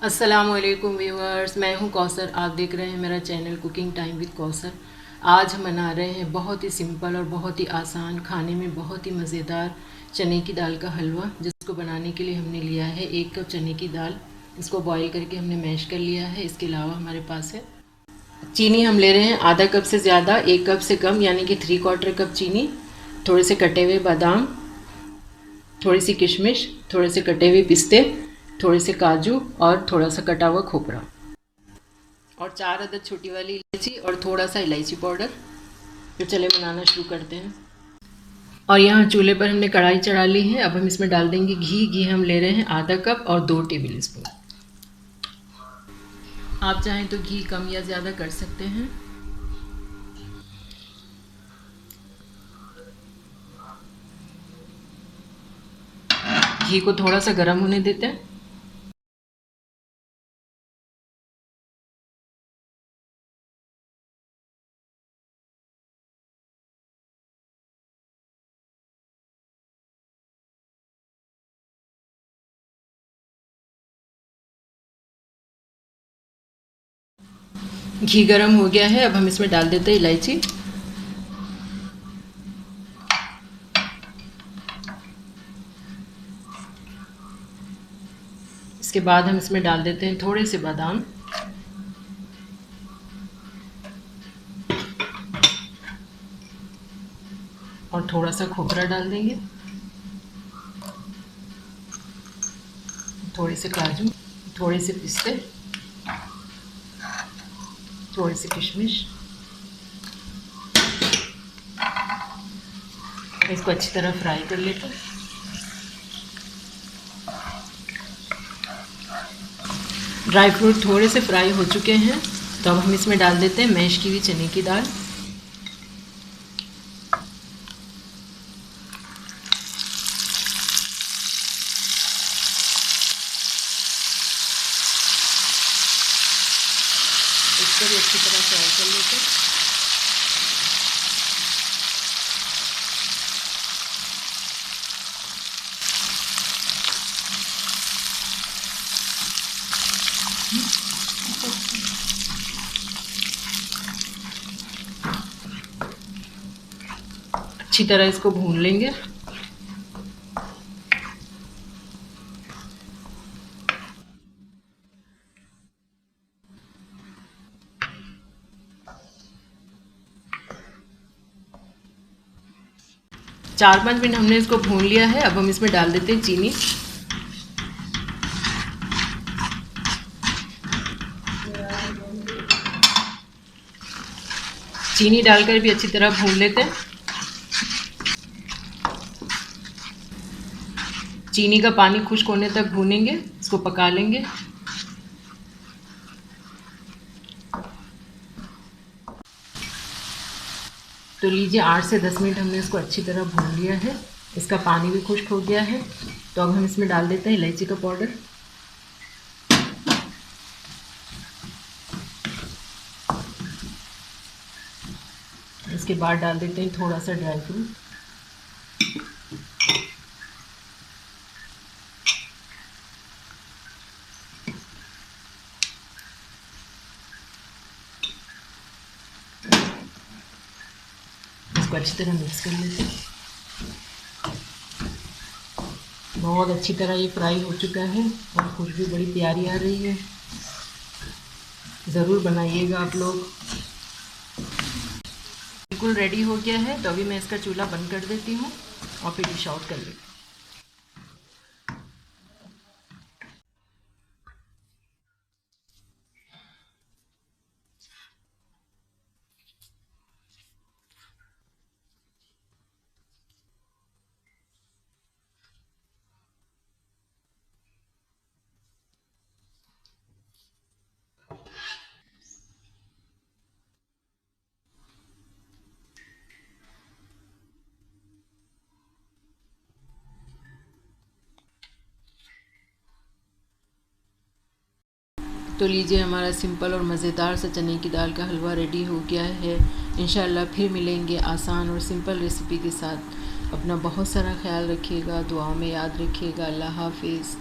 अस्सलामुअलैकुम व्यूअर्स, मैं हूं कौसर। आप देख रहे हैं मेरा channel cooking time with Kausar. आज हम बना रहे हैं बहुत ही सिंपल और बहुत ही आसान, खाने में बहुत ही मज़ेदार चने की दाल का हलवा, जिसको बनाने के लिए हमने लिया है 1 कप चने की दाल। इसको बॉईल करके हमने मैश कर लिया है। इसके अलावा हमारे पास है चीनी। हम ले रहे हैं आधा कप से ज़्यादा, 1 कप से कम यानी कि 3/4 कप चीनी। थोड़े से कटे हुए बादाम, थोड़ी सी किशमिश, थोड़े से कटे हुए पिस्ते, थोड़े से काजू और थोड़ा सा कटा हुआ खोपरा और 4 अदद छोटी वाली इलायची और थोड़ा सा इलायची पाउडर। तो चले बनाना शुरू करते हैं। और यहाँ चूल्हे पर हमने कढ़ाई चढ़ा ली है। अब हम इसमें डाल देंगे घी। घी हम ले रहे हैं आधा कप और 2 टेबल स्पून। आप चाहें तो घी कम या ज़्यादा कर सकते हैं। घी को थोड़ा सा गर्म होने देते हैं। घी गर्म हो गया है। अब हम इसमें डाल देते हैं इलायची। इसके बाद हम इसमें डाल देते हैं थोड़े से बादाम और थोड़ा सा खोपरा डाल देंगे, थोड़े से काजू, थोड़े से पिस्ते, थोड़ी सी किशमिश। इसको अच्छी तरह फ्राई कर लेते हैं। ड्राई फ्रूट थोड़े से फ्राई हो चुके हैं, तो अब हम इसमें डाल देते हैं मैश की हुई चने की दाल। इसको भी अच्छी तरह फ्राई कर लेते हैं। अच्छी तरह इसको भून लेंगे। चार 5 मिनट हमने इसको भून लिया है। अब हम इसमें डाल देते हैं चीनी। चीनी डालकर भी अच्छी तरह भून लेते हैं। चीनी का पानी खुश्क होने तक भूनेंगे, इसको पका लेंगे। तो लीजिए 8 से 10 मिनट हमने इसको अच्छी तरह भून लिया है। इसका पानी भी खुश्क हो गया है। तो अब हम इसमें डाल देते हैं इलायची का पाउडर, इसके बाद डाल देते हैं थोड़ा सा ड्राई फ्रूट, इसको अच्छी तरह मिक्स कर लेते हैं। बहुत अच्छी तरह ये फ्राई हो चुका है और खुशबू बड़ी प्यारी आ रही है। ज़रूर बनाइएगा आप लोग। बिल्कुल रेडी हो गया है। तो अभी मैं इसका चूल्हा बंद कर देती हूँ और फिर डिश आउट कर लेती हूँ। तो लीजिए, हमारा सिंपल और मज़ेदार सा चने की दाल का हलवा रेडी हो गया है। इंशाल्लाह फिर मिलेंगे आसान और सिंपल रेसिपी के साथ। अपना बहुत सारा ख्याल रखिएगा, दुआओं में याद रखिएगा। अल्लाह हाफिज़।